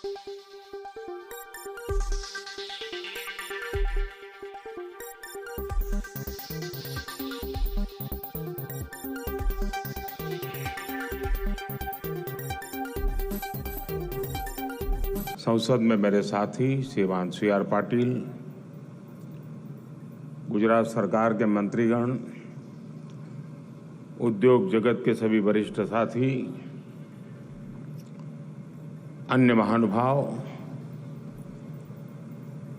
संसद में मेरे साथी श्रीमान CR पाटिल, गुजरात सरकार के मंत्रीगण, उद्योग जगत के सभी वरिष्ठ साथी, अन्य महानुभाव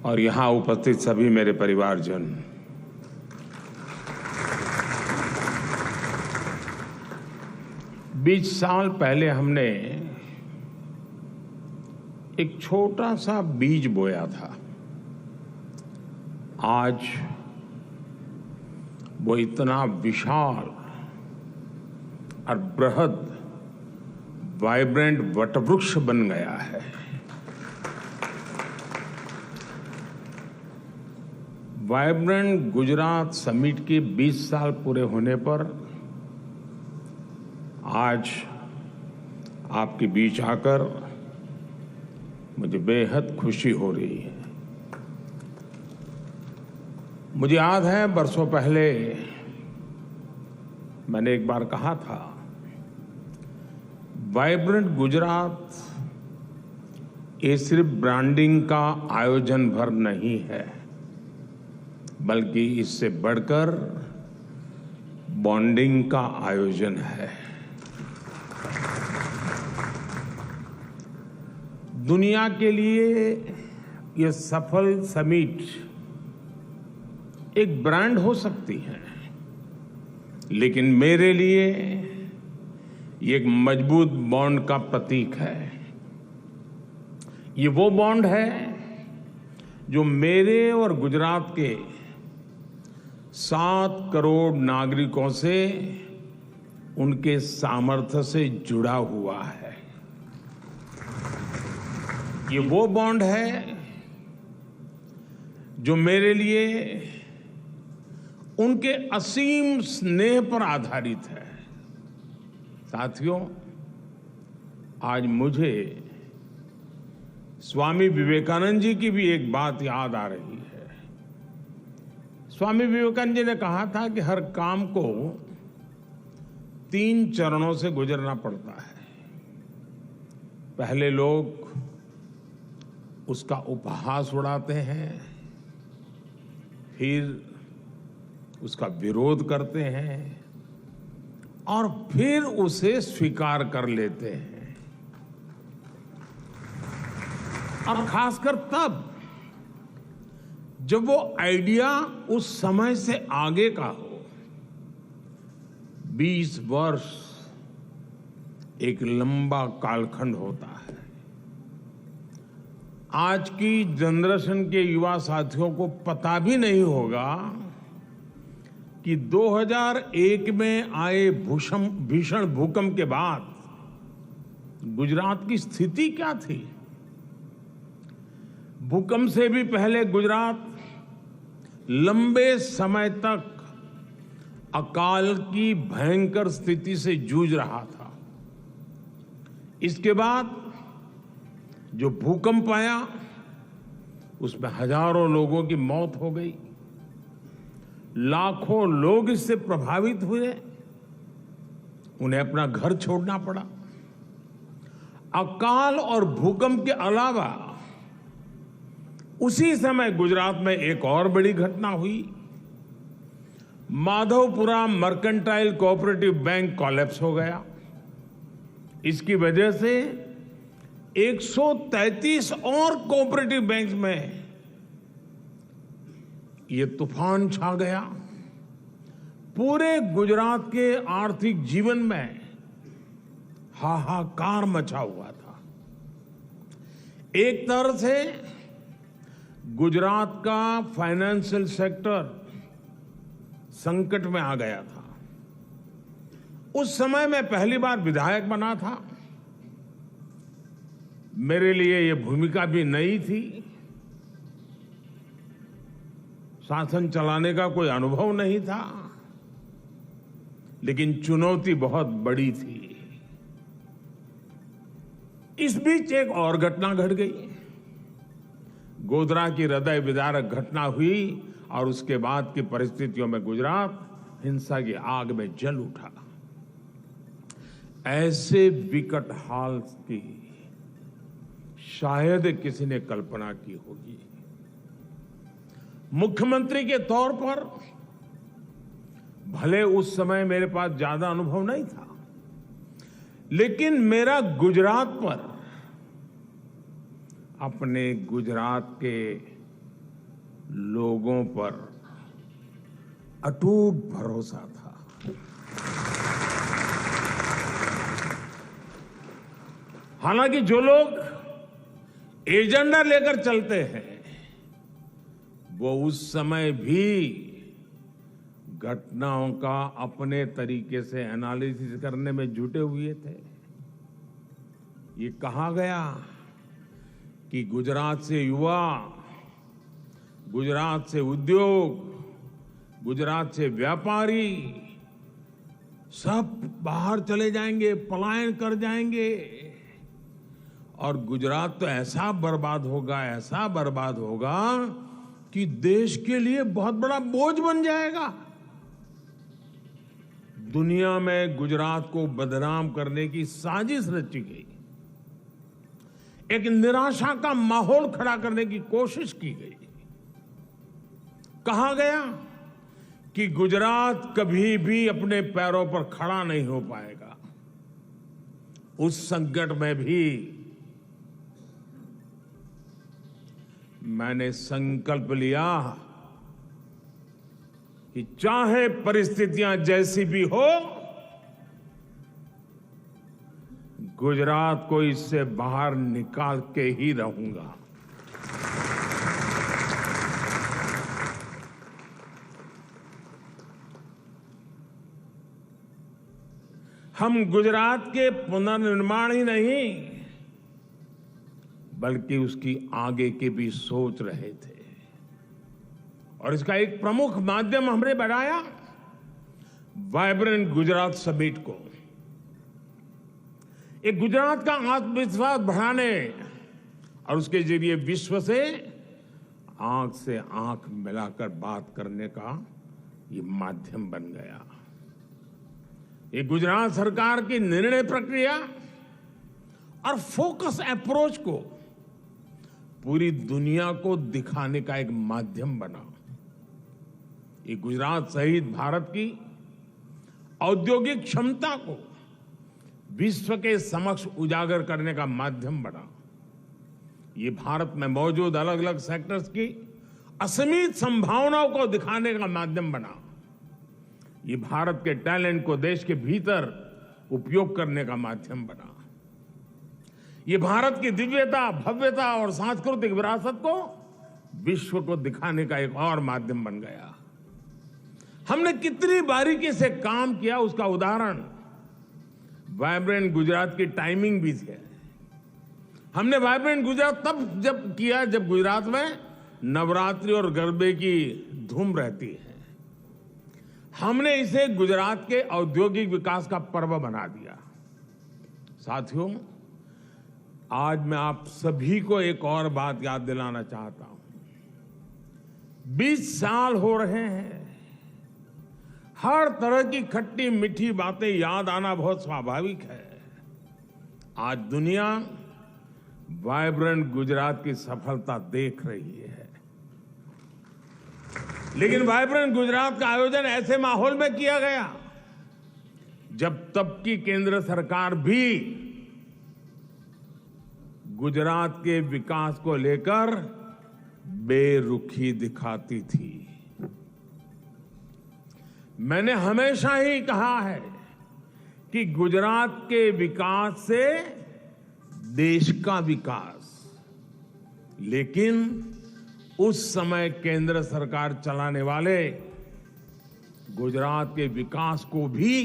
और यहाँ उपस्थित सभी मेरे परिवारजन, बीस साल पहले हमने एक छोटा सा बीज बोया था। आज वो इतना विशाल और बृहद वाइब्रेंट वटवृक्ष बन गया है। वाइब्रेंट गुजरात समिट के 20 साल पूरे होने पर आज आपके बीच आकर मुझे बेहद खुशी हो रही है। मुझे याद है बरसों पहले मैंने एक बार कहा था, वाइब्रेंट गुजरात ये सिर्फ ब्रांडिंग का आयोजन भर नहीं है, बल्कि इससे बढ़कर बॉन्डिंग का आयोजन है। दुनिया के लिए ये सफल समिट एक ब्रांड हो सकती है, लेकिन मेरे लिए ये एक मजबूत बॉन्ड का प्रतीक है। ये वो बॉन्ड है जो मेरे और गुजरात के 7 करोड़ नागरिकों से उनके सामर्थ्य से जुड़ा हुआ है। ये वो बॉन्ड है जो मेरे लिए उनके असीम स्नेह पर आधारित है। साथियों, आज मुझे स्वामी विवेकानंद जी की भी एक बात याद आ रही है। स्वामी विवेकानंद जी ने कहा था कि हर काम को 3 चरणों से गुजरना पड़ता है। पहले लोग उसका उपहास उड़ाते हैं, फिर उसका विरोध करते हैं और फिर उसे स्वीकार कर लेते हैं। और खासकर तब जब वो आइडिया उस समय से आगे का हो। 20 वर्ष एक लंबा कालखंड होता है। आज की जनरेशन के युवा साथियों को पता भी नहीं होगा कि 2001 में आए भीषण भूकंप के बाद गुजरात की स्थिति क्या थी। भूकंप से भी पहले गुजरात लंबे समय तक अकाल की भयंकर स्थिति से जूझ रहा था। इसके बाद जो भूकंप आया उसमें हजारों लोगों की मौत हो गई, लाखों लोग इससे प्रभावित हुए, उन्हें अपना घर छोड़ना पड़ा। अकाल और भूकंप के अलावा उसी समय गुजरात में एक और बड़ी घटना हुई। Madhavpura mercantile cooperative bank collapse हो गया। इसकी वजह से 133 और कोऑपरेटिव बैंक में ये तूफान छा गया। पूरे गुजरात के आर्थिक जीवन में हाहाकार मचा हुआ था। एक तरह से गुजरात का फाइनेंशियल सेक्टर संकट में आ गया था। उस समय मैं पहली बार विधायक बना था। मेरे लिए ये भूमिका भी नई थी। शासन चलाने का कोई अनुभव नहीं था, लेकिन चुनौती बहुत बड़ी थी। इस बीच एक और घटना घट गई। गोधरा की हृदय विदारक घटना हुई और उसके बाद की परिस्थितियों में गुजरात हिंसा की आग में जल उठा। ऐसे विकट हाल की शायद किसी ने कल्पना की होगी। मुख्यमंत्री के तौर पर भले उस समय मेरे पास ज्यादा अनुभव नहीं था, लेकिन मेरा गुजरात पर, अपने गुजरात के लोगों पर अटूट भरोसा था। हालांकि जो लोग एजेंडा लेकर चलते हैं वो उस समय भी घटनाओं का अपने तरीके से एनालिसिस करने में जुटे हुए थे। ये कहा गया कि गुजरात से युवा, गुजरात से उद्योग, गुजरात से व्यापारी सब बाहर चले जाएंगे, पलायन कर जाएंगे और गुजरात तो ऐसा बर्बाद होगा, ऐसा बर्बाद होगा कि देश के लिए बहुत बड़ा बोझ बन जाएगा। दुनिया में गुजरात को बदनाम करने की साजिश रची गई, एक निराशा का माहौल खड़ा करने की कोशिश की गई। कहा गया कि गुजरात कभी भी अपने पैरों पर खड़ा नहीं हो पाएगा। उस संकट में भी मैंने संकल्प लिया कि चाहे परिस्थितियां जैसी भी हो, गुजरात को इससे बाहर निकाल के ही रहूंगा। हम गुजरात के पुनर्निर्माण ही नहीं बल्कि उसकी आगे की भी सोच रहे थे और इसका एक प्रमुख माध्यम हमने बनाया वाइब्रेंट गुजरात समिट को। एक गुजरात का आत्मविश्वास बढ़ाने और उसके जरिए विश्व से आंख मिलाकर बात करने का ये माध्यम बन गया। ये गुजरात सरकार की निर्णय प्रक्रिया और फोकस अप्रोच को पूरी दुनिया को दिखाने का एक माध्यम बना। ये गुजरात सहित भारत की औद्योगिक क्षमता को विश्व के समक्ष उजागर करने का माध्यम बना। ये भारत में मौजूद अलग अलग सेक्टर्स की असीमित संभावनाओं को दिखाने का माध्यम बना। ये भारत के टैलेंट को देश के भीतर उपयोग करने का माध्यम बना। ये भारत की दिव्यता, भव्यता और सांस्कृतिक विरासत को विश्व को दिखाने का एक और माध्यम बन गया। हमने कितनी बारीकी से काम किया उसका उदाहरण वाइब्रेंट गुजरात की टाइमिंग भी है। हमने वाइब्रेंट गुजरात जब किया जब गुजरात में नवरात्रि और गरबे की धूम रहती है। हमने इसे गुजरात के औद्योगिक विकास का पर्व बना दिया। साथियों, आज मैं आप सभी को एक और बात याद दिलाना चाहता हूं। 20 साल हो रहे हैं। हर तरह की खट्टी मीठी बातें याद आना बहुत स्वाभाविक है। आज दुनिया वाइब्रेंट गुजरात की सफलता देख रही है, लेकिन वाइब्रेंट गुजरात का आयोजन ऐसे माहौल में किया गया जब तब की केंद्र सरकार भी गुजरात के विकास को लेकर बेरुखी दिखाती थी। मैंने हमेशा ही कहा है कि गुजरात के विकास से देश का विकास, लेकिन उस समय केंद्र सरकार चलाने वाले गुजरात के विकास को भी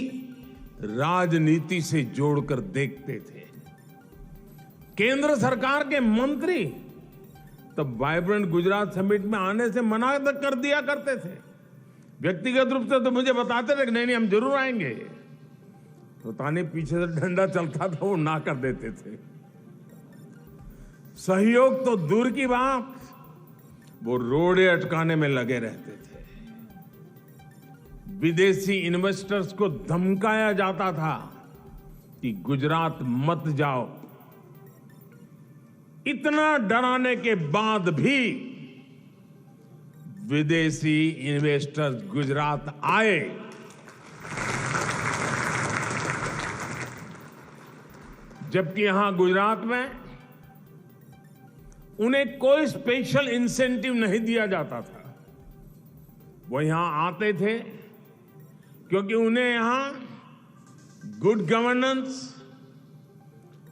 राजनीति से जोड़कर देखते थे। केंद्र सरकार के मंत्री तब वाइब्रेंट गुजरात समिट में आने से मना कर दिया करते थे। व्यक्तिगत रूप से तो मुझे बताते थे कि नहीं हम जरूर आएंगे, तो ताने पीछे से डंडा चलता था, वो ना कर देते थे। सहयोग तो दूर की बात, वो रोड़े अटकाने में लगे रहते थे। विदेशी इन्वेस्टर्स को धमकाया जाता था कि गुजरात मत जाओ। इतना डराने के बाद भी विदेशी इन्वेस्टर्स गुजरात आए। जबकि यहां गुजरात में उन्हें कोई स्पेशल इंसेंटिव नहीं दिया जाता था। वो यहां आते थे क्योंकि उन्हें यहां good governance,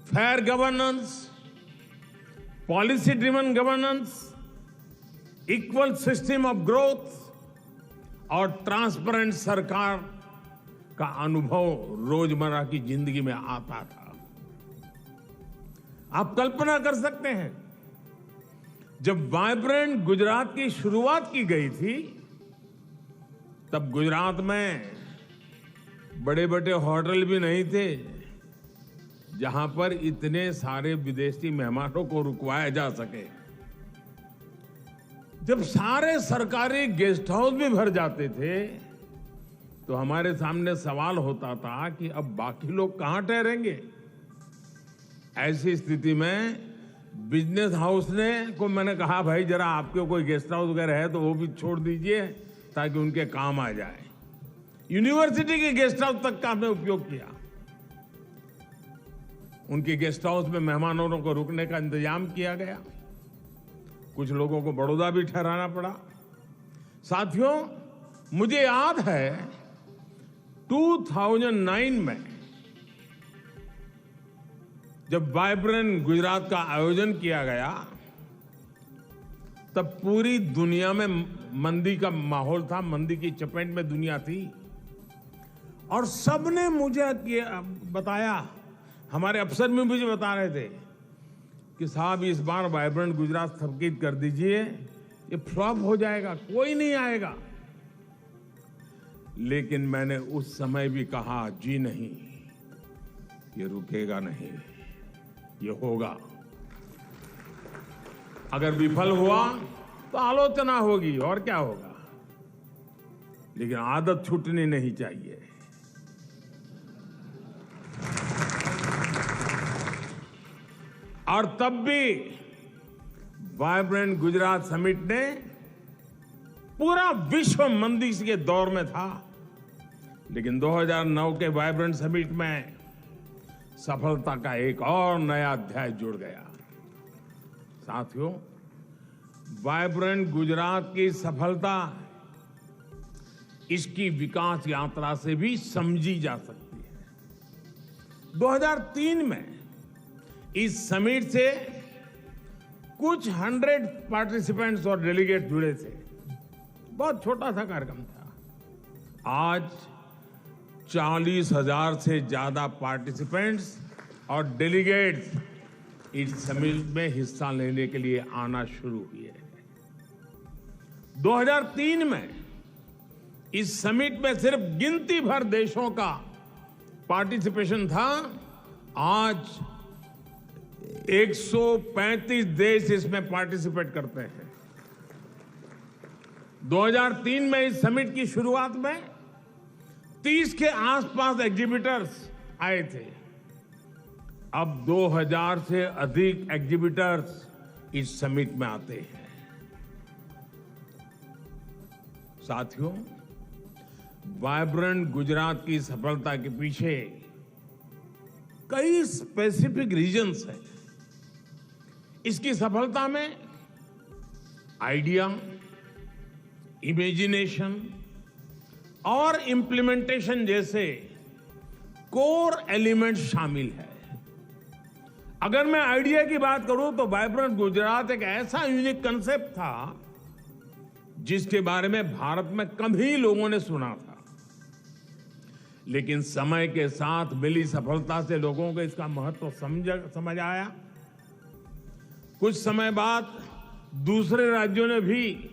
fair governance, policy driven governance, equal system of growth और ट्रांसपेरेंट सरकार का अनुभव रोजमर्रा की जिंदगी में आता था। आप कल्पना कर सकते हैं, जब वाइब्रेंट गुजरात की शुरुआत की गई थी, तब गुजरात में बड़े बड़े होटल भी नहीं थे जहां पर इतने सारे विदेशी मेहमानों को रुकवाया जा सके। जब सारे सरकारी गेस्ट हाउस भी भर जाते थे, तो हमारे सामने सवाल होता था कि अब बाकी लोग कहां ठहरेंगे। ऐसी स्थिति में बिजनेस हाउस को मैंने कहा, भाई जरा आपके कोई गेस्ट हाउस वगैरह है तो वो भी छोड़ दीजिए ताकि उनके काम आ जाए। यूनिवर्सिटी के गेस्ट हाउस तक का हमने उपयोग किया। उनके गेस्ट हाउस में मेहमानों को रुकने का इंतजाम किया गया। कुछ लोगों को बड़ौदा भी ठहराना पड़ा। साथियों, मुझे याद है 2009 में जब वाइब्रेंट गुजरात का आयोजन किया गया, तब पूरी दुनिया में मंदी का माहौल था, मंदी की चपेट में दुनिया थी। और सबने मुझे बताया, हमारे अफसर भी मुझे बता रहे थे कि साहब इस बार वाइब्रेंट गुजरात स्थगित कर दीजिए, ये फ्लॉप हो जाएगा, कोई नहीं आएगा। लेकिन मैंने उस समय भी कहा, जी नहीं, ये रुकेगा नहीं, ये होगा। अगर विफल हुआ तो आलोचना होगी और क्या होगा, लेकिन आदत छूटनी नहीं चाहिए। और तब भी वाइब्रेंट गुजरात समिट ने, पूरा विश्व मंदी के दौर में था, लेकिन 2009 के वाइब्रेंट समिट में सफलता का एक और नया अध्याय जुड़ गया। साथियों, वाइब्रेंट गुजरात की सफलता इसकी विकास यात्रा से भी समझी जा सकती है। 2003 में इस समिट से कुछ 100 पार्टिसिपेंट्स और डेलीगेट जुड़े थे। बहुत छोटा सा कार्यक्रम था। आज 40,000 से ज्यादा पार्टिसिपेंट्स और डेलीगेट्स इस समिट में हिस्सा लेने के लिए आना शुरू हुए हैं। 2003 में इस समिट में सिर्फ गिनती भर देशों का पार्टिसिपेशन था। आज 135 देश इसमें पार्टिसिपेट करते हैं। 2003 में इस समिट की शुरुआत में 30 के आसपास एग्जीबिटर्स आए थे। अब 2000 से अधिक एग्जीबिटर्स इस समिट में आते हैं। साथियों, वाइब्रेंट गुजरात की सफलता के पीछे कई स्पेसिफिक रीजंस हैं। इसकी सफलता में आइडिया, इमेजिनेशन और इम्प्लीमेंटेशन जैसे कोर एलिमेंट शामिल है। अगर मैं आइडिया की बात करूं तो वाइब्रेंट गुजरात एक ऐसा यूनिक कंसेप्ट था जिसके बारे में भारत में कम ही लोगों ने सुना था, लेकिन समय के साथ मिली सफलता से लोगों को इसका महत्व समझ आया। कुछ समय बाद दूसरे राज्यों ने भी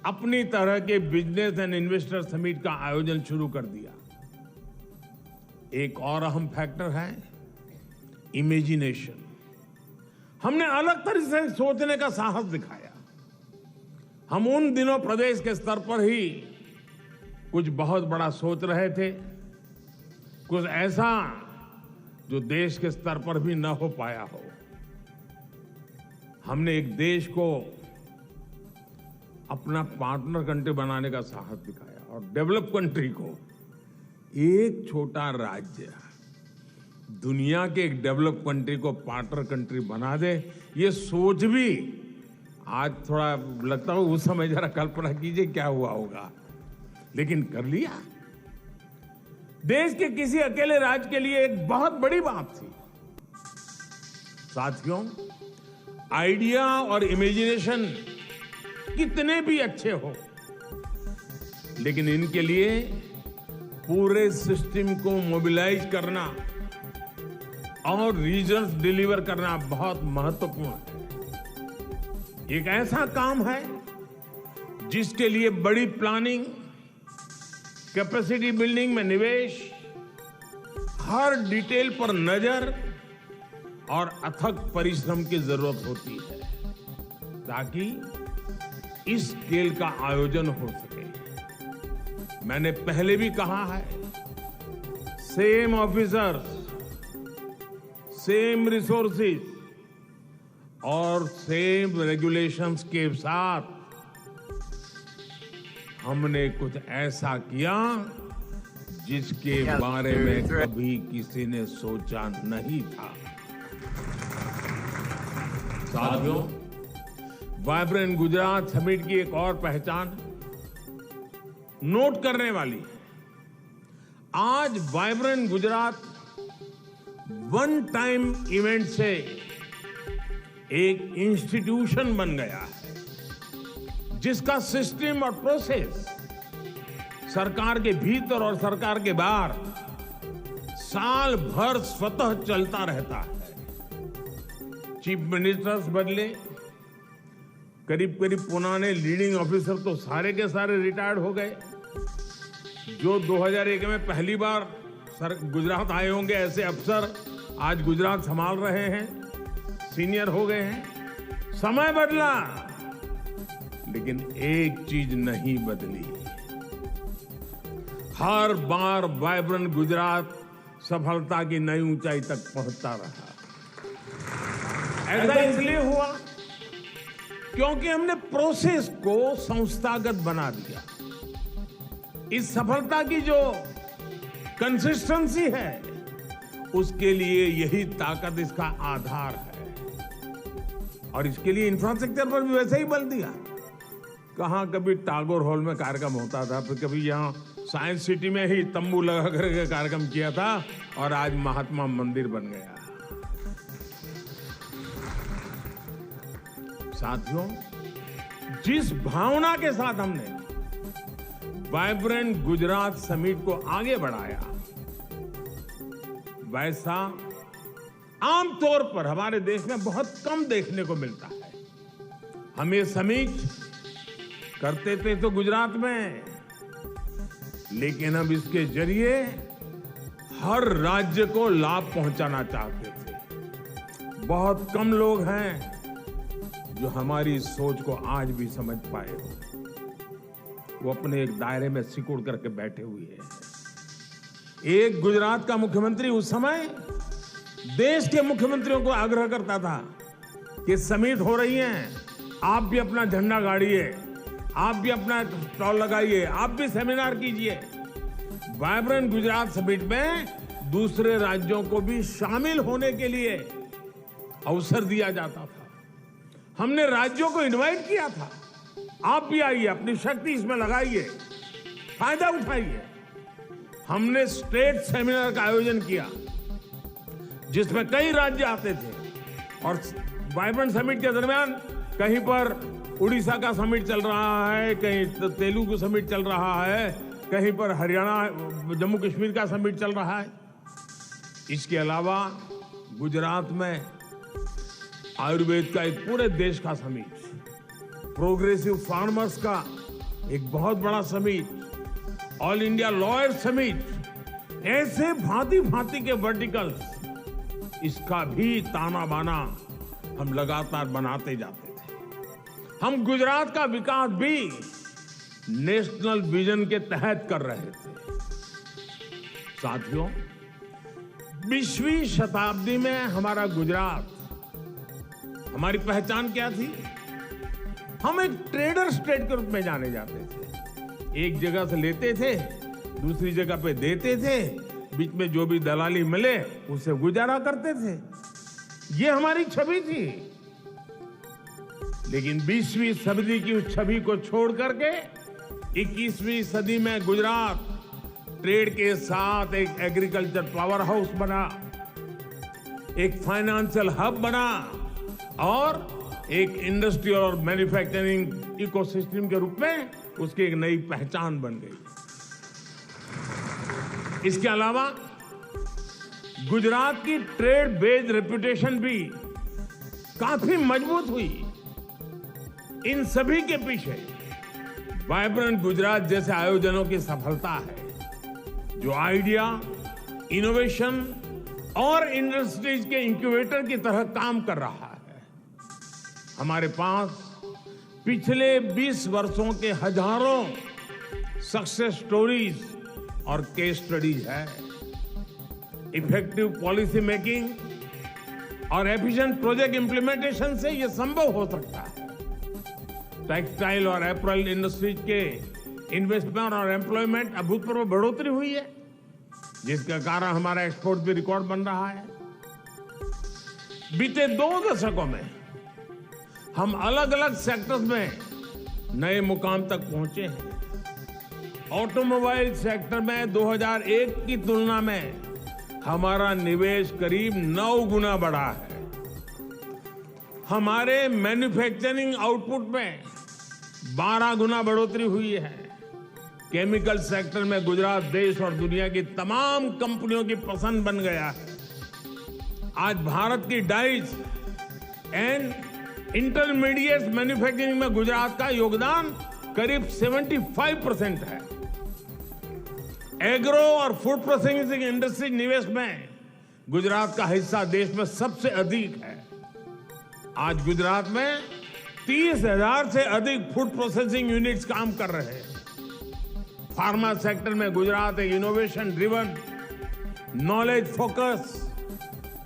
अपनी तरह के बिजनेस एंड इन्वेस्टर समिट का आयोजन शुरू कर दिया। एक और अहम फैक्टर है इमेजिनेशन। हमने अलग तरह से सोचने का साहस दिखाया। हम उन दिनों प्रदेश के स्तर पर ही कुछ बहुत बड़ा सोच रहे थे, कुछ ऐसा जो देश के स्तर पर भी न हो पाया हो। हमने एक देश को अपना पार्टनर कंट्री बनाने का साहस दिखाया और डेवलप कंट्री को एक छोटा राज्य दुनिया के एक डेवलप कंट्री को पार्टनर कंट्री बना दे, ये सोच भी आज थोड़ा लगता हो, उस समय जरा कल्पना कीजिए क्या हुआ होगा, लेकिन कर लिया। देश के किसी अकेले राज्य के लिए एक बहुत बड़ी बात थी। साथियों, आइडिया और इमेजिनेशन कितने भी अच्छे हो, लेकिन इनके लिए पूरे सिस्टम को मोबिलाइज करना और रिजल्ट डिलीवर करना बहुत महत्वपूर्ण है। एक ऐसा काम है जिसके लिए बड़ी प्लानिंग, कैपेसिटी बिल्डिंग में निवेश, हर डिटेल पर नजर और अथक परिश्रम की जरूरत होती है ताकि इस खेल का आयोजन हो सके। मैंने पहले भी कहा है, सेम ऑफिसर्स, सेम रिसोर्सेज और सेम रेगुलेशंस के साथ हमने कुछ ऐसा किया जिसके बारे में कभी किसी ने सोचा नहीं था। साथियों, वाइब्रेंट गुजरात समिट की एक और पहचान नोट करने वाली है। आज vibrant Gujarat one time event से एक इंस्टीट्यूशन बन गया है जिसका सिस्टम और प्रोसेस सरकार के भीतर और सरकार के बाहर साल भर स्वतः चलता रहता है। चीफ मिनिस्टर्स बदले, करीब करीब पुराने लीडिंग ऑफिसर तो सारे के सारे रिटायर्ड हो गए। जो 2001 में पहली बार गुजरात आए होंगे ऐसे अफसर आज गुजरात संभाल रहे हैं, सीनियर हो गए हैं। समय बदला, लेकिन एक चीज नहीं बदली। हर बार वाइब्रेंट गुजरात सफलता की नई ऊंचाई तक पहुंचता रहा। ऐसा इसलिए हुआ क्योंकि हमने प्रोसेस को संस्थागत बना दिया। इस सफलता की जो कंसिस्टेंसी है, उसके लिए यही ताकत इसका आधार है। और इसके लिए इंफ्रास्ट्रक्चर पर भी वैसे ही बल दिया। कहां कभी टागोर हॉल में कार्यक्रम होता था, फिर कभी यहां साइंस सिटी में ही तंबू लगा करके कार्यक्रम किया था, और आज महात्मा मंदिर बन गया। साथियों, जिस भावना के साथ हमने वाइब्रेंट गुजरात समिट को आगे बढ़ाया, वैसा आमतौर पर हमारे देश में बहुत कम देखने को मिलता है। हम ये समिट करते थे तो गुजरात में, लेकिन अब इसके जरिए हर राज्य को लाभ पहुंचाना चाहते थे। बहुत कम लोग हैं जो हमारी सोच को आज भी समझ पाए हो। वो अपने एक दायरे में सिकुड़ करके बैठे हुए हैं। एक गुजरात का मुख्यमंत्री उस समय देश के मुख्यमंत्रियों को आग्रह करता था कि समिट हो रही है, आप भी अपना झंडा गाड़िए, आप भी अपना स्टॉल लगाइए, आप भी सेमिनार कीजिए। वाइब्रेंट गुजरात समिट में दूसरे राज्यों को भी शामिल होने के लिए अवसर दिया जाता था। हमने राज्यों को इनवाइट किया था, आप भी आइए, अपनी शक्ति इसमें लगाइए, फायदा उठाइए। हमने स्टेट सेमिनार का आयोजन किया जिसमें कई राज्य आते थे, और वाइब्रेंट समिट के दरमियान कहीं पर उड़ीसा का समिट चल रहा है, कहीं तेलुगु समिट चल रहा है, कहीं पर हरियाणा जम्मू कश्मीर का समिट चल रहा है। इसके अलावा गुजरात में आयुर्वेद का एक पूरे देश का समिट, प्रोग्रेसिव फार्मर्स का एक बहुत बड़ा summit, all India lawyer summit, ऐसे भांति भांति के वर्टिकल्स, इसका भी ताना बाना हम लगातार बनाते जाते थे। हम गुजरात का विकास भी नेशनल विजन के तहत कर रहे थे। साथियों, 20वीं शताब्दी में हमारा गुजरात, हमारी पहचान क्या थी? हम एक ट्रेडर स्टेट के रूप में जाने जाते थे। एक जगह से लेते थे, दूसरी जगह पे देते थे, बीच में जो भी दलाली मिले उससे गुजारा करते थे। ये हमारी छवि थी। लेकिन 20वीं सदी की उस छवि को छोड़ करके 21वीं सदी में गुजरात ट्रेड के साथ एक एग्रीकल्चर पावर हाउस बना, एक फाइनेंशियल हब बना और एक इंडस्ट्रियल और मैन्युफैक्चरिंग इकोसिस्टम के रूप में उसकी एक नई पहचान बन गई। इसके अलावा गुजरात की ट्रेड बेस्ड रेपुटेशन भी काफी मजबूत हुई। इन सभी के पीछे वाइब्रेंट गुजरात जैसे आयोजनों की सफलता है, जो आइडिया, इनोवेशन और इंडस्ट्रीज के इंक्यूबेटर की तरह काम कर रहा है। हमारे पास पिछले 20 वर्षों के हजारों सक्सेस स्टोरीज और केस स्टडीज है। इफेक्टिव पॉलिसी मेकिंग और एफिशिएंट प्रोजेक्ट इंप्लीमेंटेशन से यह संभव हो सकता है। टेक्सटाइल और एपरल इंडस्ट्रीज के इन्वेस्टमेंट और एम्प्लॉयमेंट अभूतपूर्व बढ़ोतरी हुई है, जिसके कारण हमारा एक्सपोर्ट भी रिकॉर्ड बन रहा है। बीते 2 दशकों में हम अलग अलग सेक्टर्स में नए मुकाम तक पहुंचे हैं। ऑटोमोबाइल सेक्टर में 2001 की तुलना में हमारा निवेश करीब 9 गुना बढ़ा है। हमारे मैन्युफैक्चरिंग आउटपुट में 12 गुना बढ़ोतरी हुई है। केमिकल सेक्टर में गुजरात देश और दुनिया की तमाम कंपनियों की पसंद बन गया है। आज भारत की डाइज एंड इंटरमीडिएट मैन्युफैक्चरिंग में गुजरात का योगदान करीब 75% है। एग्रो और फूड प्रोसेसिंग इंडस्ट्री निवेश में गुजरात का हिस्सा देश में सबसे अधिक है। आज गुजरात में 30,000 से अधिक फूड प्रोसेसिंग यूनिट्स काम कर रहे हैं। फार्मा सेक्टर में गुजरात एक innovation driven, knowledge focus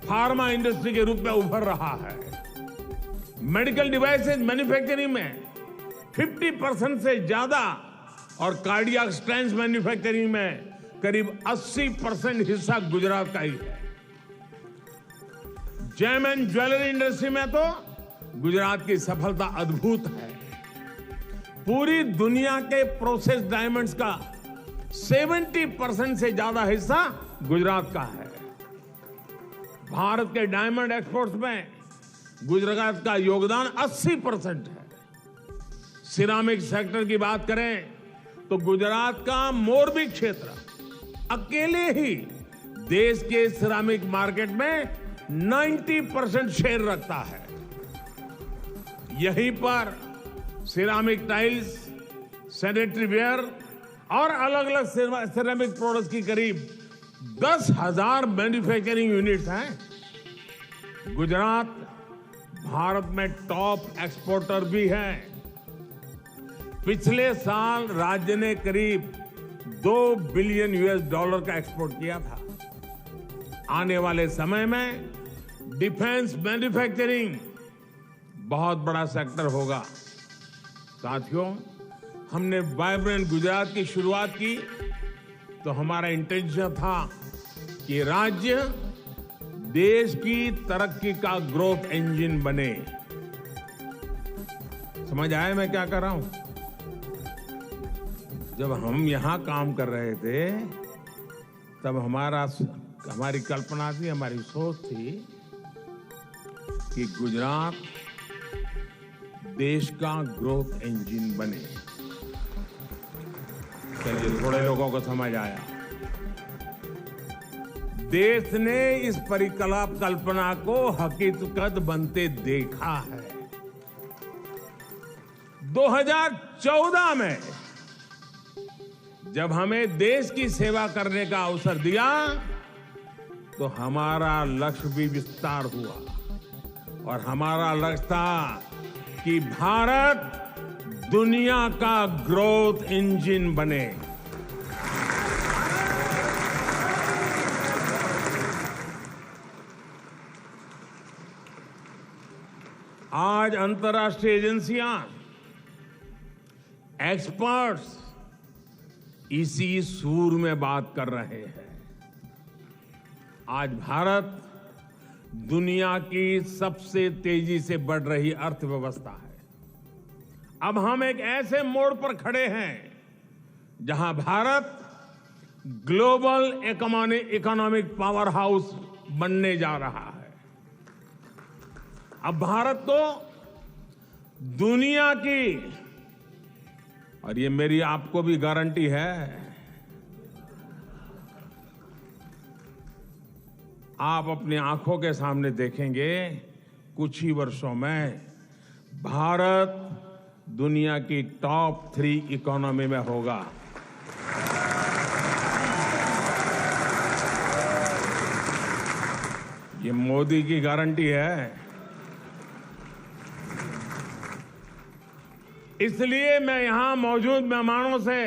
pharma industry के रूप में उभर रहा है। मेडिकल डिवाइसेज मैन्युफैक्चरिंग में 50% से ज्यादा और कार्डियक स्टेंट्स मैन्युफैक्चरिंग में करीब 80% हिस्सा गुजरात का ही है। जेम एंड ज्वेलरी इंडस्ट्री में तो गुजरात की सफलता अद्भुत है। पूरी दुनिया के प्रोसेस डायमंड्स का 70% से ज्यादा हिस्सा गुजरात का है। भारत के डायमंड एक्सपोर्ट्स में गुजरात का योगदान 80% है। सिरामिक सेक्टर की बात करें तो गुजरात का मोरबी क्षेत्र अकेले ही देश के सिरामिक मार्केट में 90% शेयर रखता है। यहीं पर सिरामिक टाइल्स, सैनिटरी वेयर और अलग अलग सिरामिक प्रोडक्ट्स की करीब 10,000 मैन्युफैक्चरिंग यूनिट्स हैं। गुजरात भारत में टॉप एक्सपोर्टर भी है। पिछले साल राज्य ने करीब $2 बिलियन का एक्सपोर्ट किया था। आने वाले समय में डिफेंस मैन्युफैक्चरिंग बहुत बड़ा सेक्टर होगा। साथियों, हमने वाइब्रेंट गुजरात की शुरुआत की तो हमारा इंटेंशन था कि राज्य देश की तरक्की का ग्रोथ इंजन बने। समझ आया मैं क्या कर रहा हूं? जब हम यहां काम कर रहे थे तब हमारी कल्पना थी, हमारी सोच थी कि गुजरात देश का ग्रोथ इंजन बने। चलिए, थोड़े लोगों को समझ आया। देश ने इस परिकल्पना को हकीकत बनते देखा है। 2014 में जब हमें देश की सेवा करने का अवसर दिया तो हमारा लक्ष्य भी विस्तार हुआ। और हमारा लक्ष्य था कि भारत दुनिया का ग्रोथ इंजन बने। आज अंतर्राष्ट्रीय एजेंसियां, एक्सपर्ट्स इसी सूर में बात कर रहे हैं। आज भारत दुनिया की सबसे तेजी से बढ़ रही अर्थव्यवस्था है। अब हम एक ऐसे मोड़ पर खड़े हैं जहां Bharat global economic power house बनने जा रहा है। अब भारत को दुनिया की, और ये मेरी आपको भी गारंटी है, आप अपनी आंखों के सामने देखेंगे कुछ ही वर्षों में भारत दुनिया की टॉप 3 इकोनॉमी में होगा। ये मोदी की गारंटी है। इसलिए मैं यहां मौजूद मेहमानों से,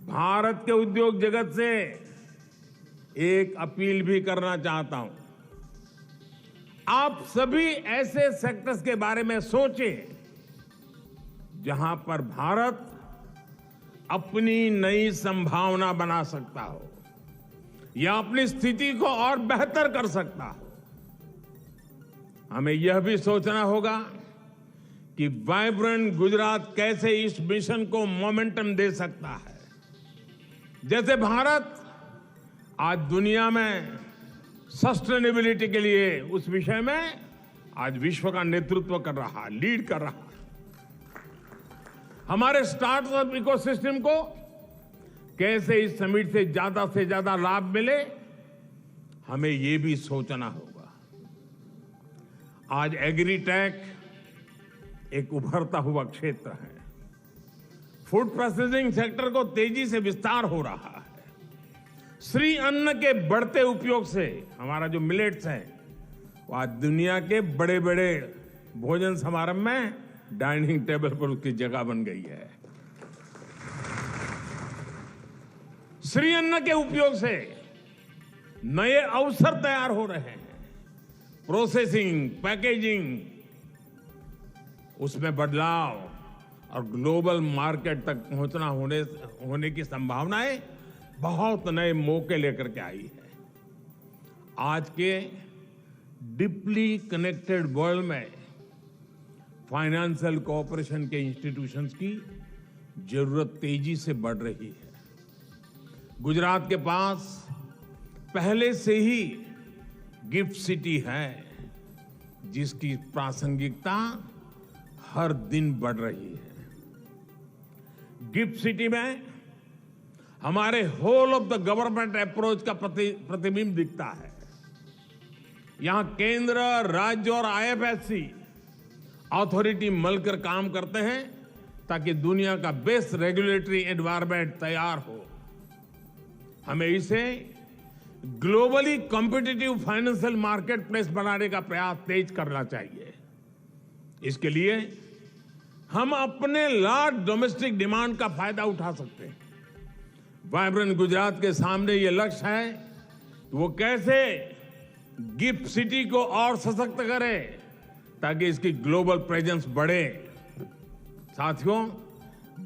भारत के उद्योग जगत से एक अपील भी करना चाहता हूं। आप सभी ऐसे सेक्टर्स के बारे में सोचें जहां पर भारत अपनी नई संभावना बना सकता हो या अपनी स्थिति को और बेहतर कर सकता हो। हमें यह भी सोचना होगा कि वाइब्रेंट गुजरात कैसे इस मिशन को मोमेंटम दे सकता है। जैसे भारत आज दुनिया में सस्टेनेबिलिटी के लिए उस विषय में आज विश्व का नेतृत्व कर रहा, लीड कर रहा। हमारे स्टार्टअप इकोसिस्टम को कैसे इस समिट से ज्यादा लाभ मिले, हमें ये भी सोचना होगा। आज एग्रीटेक एक उभरता हुआ क्षेत्र है। फूड प्रोसेसिंग सेक्टर को तेजी से विस्तार हो रहा है। श्री अन्न के बढ़ते उपयोग से हमारा जो मिलेट्स है वो आज दुनिया के बड़े बड़े भोजन समारोह में डाइनिंग टेबल पर उसकी जगह बन गई है। श्री अन्न के उपयोग से नए अवसर तैयार हो रहे हैं। प्रोसेसिंग, पैकेजिंग, उसमें बदलाव और ग्लोबल मार्केट तक पहुंचना होने की संभावनाएं बहुत नए मौके लेकर के आई है। आज के डीपली कनेक्टेड वर्ल्ड में फाइनेंशियल कोऑपरेशन के इंस्टीट्यूशंस की जरूरत तेजी से बढ़ रही है। गुजरात के पास पहले से ही गिफ्ट सिटी है, जिसकी प्रासंगिकता हर दिन बढ़ रही है। गिफ्ट सिटी में हमारे whole of the government approach का प्रतिबिंब दिखता है। यहां केंद्र, राज्य और आईएफएससी अथॉरिटी मिलकर काम करते हैं ताकि दुनिया का बेस्ट रेगुलेटरी एनवायरनमेंट तैयार हो। हमें इसे globally competitive financial market place बनाने का प्रयास तेज करना चाहिए। इसके लिए हम अपने लार्ज डोमेस्टिक डिमांड का फायदा उठा सकते हैं। वाइब्रेंट गुजरात के सामने ये लक्ष्य है कि वो कैसे गिफ्ट सिटी को और सशक्त करे ताकि इसकी ग्लोबल प्रेजेंस बढ़े। साथियों,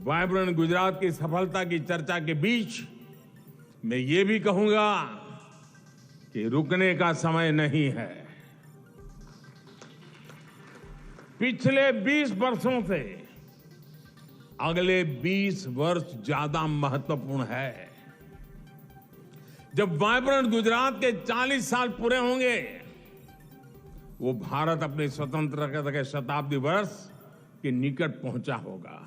वाइब्रेंट गुजरात की सफलता की चर्चा के बीच मैं ये भी कहूंगा कि रुकने का समय नहीं है। पिछले 20 वर्षों से अगले 20 वर्ष ज्यादा महत्वपूर्ण है। जब वाइब्रेंट गुजरात के 40 साल पूरे होंगे, वो भारत अपने स्वतंत्रता के शताब्दी वर्ष के निकट पहुंचा होगा।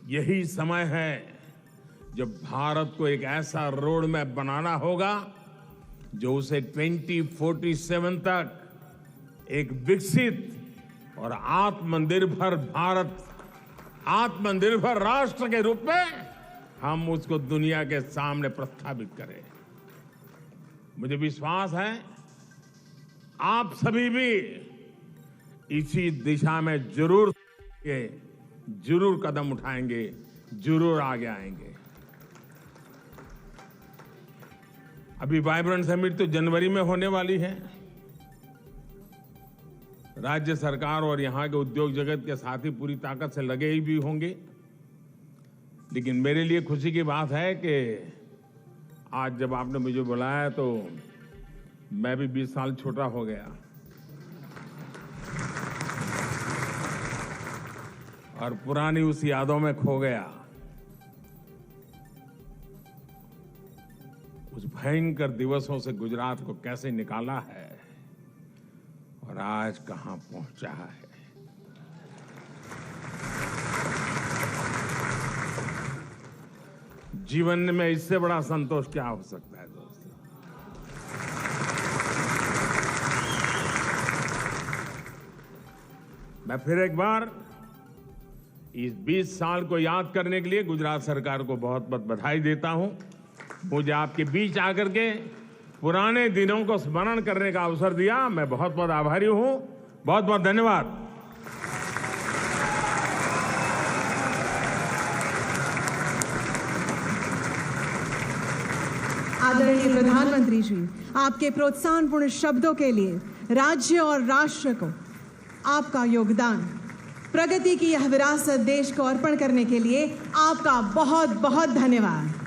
यही समय है जब भारत को एक ऐसा रोड मैप बनाना होगा जो उसे 2047 तक एक विकसित और आत्मनिर्भर भारत, आत्मनिर्भर राष्ट्र के रूप में हम उसको दुनिया के सामने प्रस्थापित करें। मुझे विश्वास है आप सभी भी इसी दिशा में जरूर कदम उठाएंगे, जरूर आगे आएंगे। अभी वाइब्रेंट समिट तो जनवरी में होने वाली है। राज्य सरकार और यहां के उद्योग जगत के साथी पूरी ताकत से लगे ही भी होंगे, लेकिन मेरे लिए खुशी की बात है कि आज जब आपने मुझे बुलाया तो मैं भी 20 साल छोटा हो गया और पुरानी उस यादों में खो गया। उस भयंकर दिवसों से गुजरात को कैसे निकाला है और आज कहां पहुंचा है। जीवन में इससे बड़ा संतोष क्या हो सकता है दोस्तों। मैं फिर एक बार इस 20 साल को याद करने के लिए गुजरात सरकार को बहुत बहुत बधाई देता हूं। मुझे आपके बीच आकर के पुराने दिनों को स्मरण करने का अवसर दिया, मैं बहुत बहुत आभारी हूं। बहुत बहुत धन्यवाद। आदरणीय प्रधानमंत्री जी, आपके प्रोत्साहनपूर्ण शब्दों के लिए राज्य और राष्ट्र को आपका योगदान, प्रगति की यह विरासत देश को अर्पण करने के लिए आपका बहुत बहुत धन्यवाद।